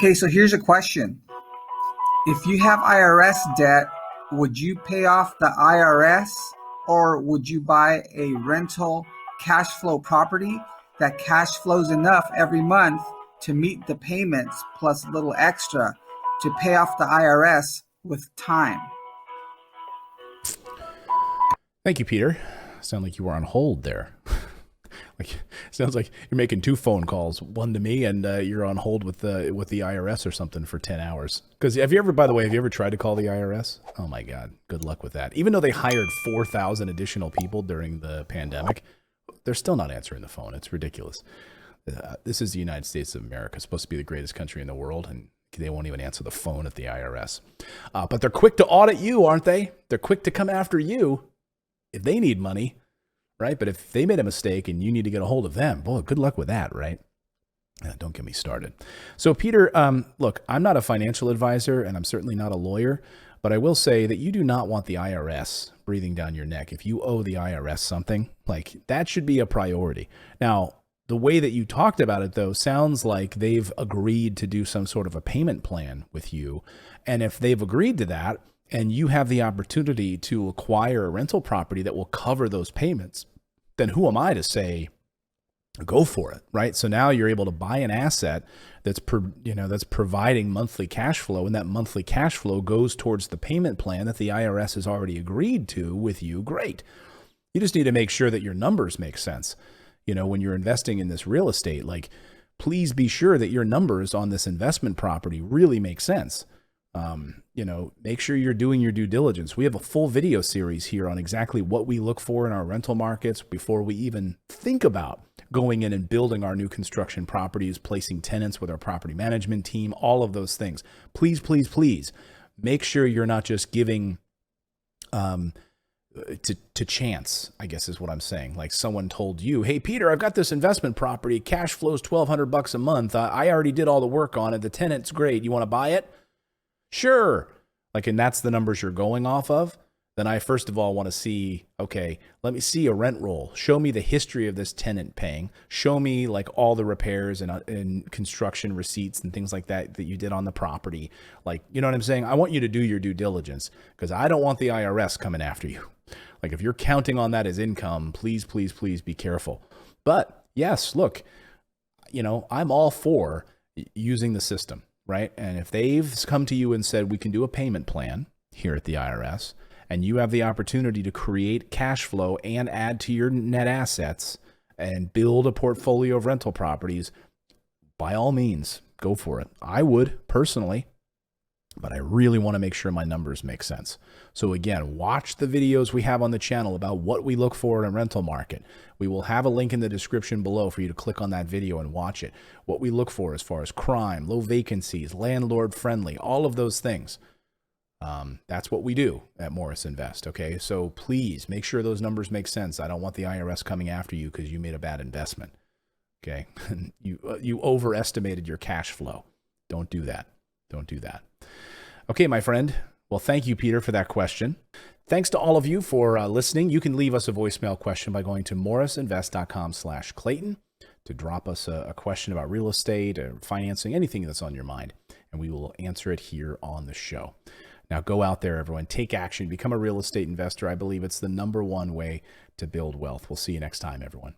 Okay, so here's a question. If you have IRS debt, would you pay off the IRS or would you buy a rental cash flow property that cash flows enough every month to meet the payments plus a little extra to pay off the IRS with time? Thank you, Peter. Sound like you were on hold there. Sounds like you're making two phone calls, one to me, and you're on hold with the IRS or something for 10 hours. Because have you ever tried to call the IRS? Oh my God, good luck with that. Even though they hired 4,000 additional people during the pandemic, they're still not answering the phone. It's ridiculous. This is the United States of America. It's supposed to be the greatest country in the world, and they won't even answer the phone at the IRS. But they're quick to audit you, aren't they? They're quick to come after you if they need money. Right? But if they made a mistake and you need to get a hold of them, boy, good luck with that, right? Don't get me started. So Peter, look, I'm not a financial advisor and I'm certainly not a lawyer, but I will say that you do not want the IRS breathing down your neck. If you owe the IRS something, like that should be a priority. Now, the way that you talked about it, though, sounds like they've agreed to do some sort of a payment plan with you. And if they've agreed to that, and you have the opportunity to acquire a rental property that will cover those payments, then who am I to say, go for it, right? So now you're able to buy an asset that's providing monthly cash flow, and that monthly cash flow goes towards the payment plan that the IRS has already agreed to with you. Great. You just need to make sure that your numbers make sense. When you're investing in this real estate, like, please be sure that your numbers on this investment property really make sense. Make sure you're doing your due diligence. We have a full video series here on exactly what we look for in our rental markets before we even think about going in and building our new construction properties, placing tenants with our property management team, all of those things. Please, please, please make sure you're not just giving to chance, I guess is what I'm saying. Like someone told you, hey, Peter, I've got this investment property. Cash flows $1,200 a month. I already did all the work on it. The tenant's great. You want to buy it? Sure. And that's the numbers you're going off of. Then I first of all want to see, okay, let me see a rent roll. Show me the history of this tenant paying. Show me all the repairs and construction receipts and things like that you did on the property. You know what I'm saying? I want you to do your due diligence because I don't want the IRS coming after you. If you're counting on that as income, please, please, please be careful. But yes, look, I'm all for using the system. Right? And if they've come to you and said, we can do a payment plan here at the IRS, and you have the opportunity to create cash flow and add to your net assets and build a portfolio of rental properties, by all means, go for it. I would personally, but I really want to make sure my numbers make sense. So again, watch the videos we have on the channel about what we look for in a rental market. We will have a link in the description below for you to click on that video and watch it. What we look for as far as crime, low vacancies, landlord friendly, all of those things. That's what we do at Morris Invest. Okay. So please make sure those numbers make sense. I don't want the IRS coming after you because you made a bad investment. Okay. You overestimated your cash flow. Don't do that. Don't do that. Okay, my friend. Well, thank you, Peter, for that question. Thanks to all of you for listening. You can leave us a voicemail question by going to morrisinvest.com/Clayton to drop us a question about real estate or financing, anything that's on your mind, and we will answer it here on the show. Now, go out there, everyone. Take action. Become a real estate investor. I believe it's the #1 way to build wealth. We'll see you next time, everyone.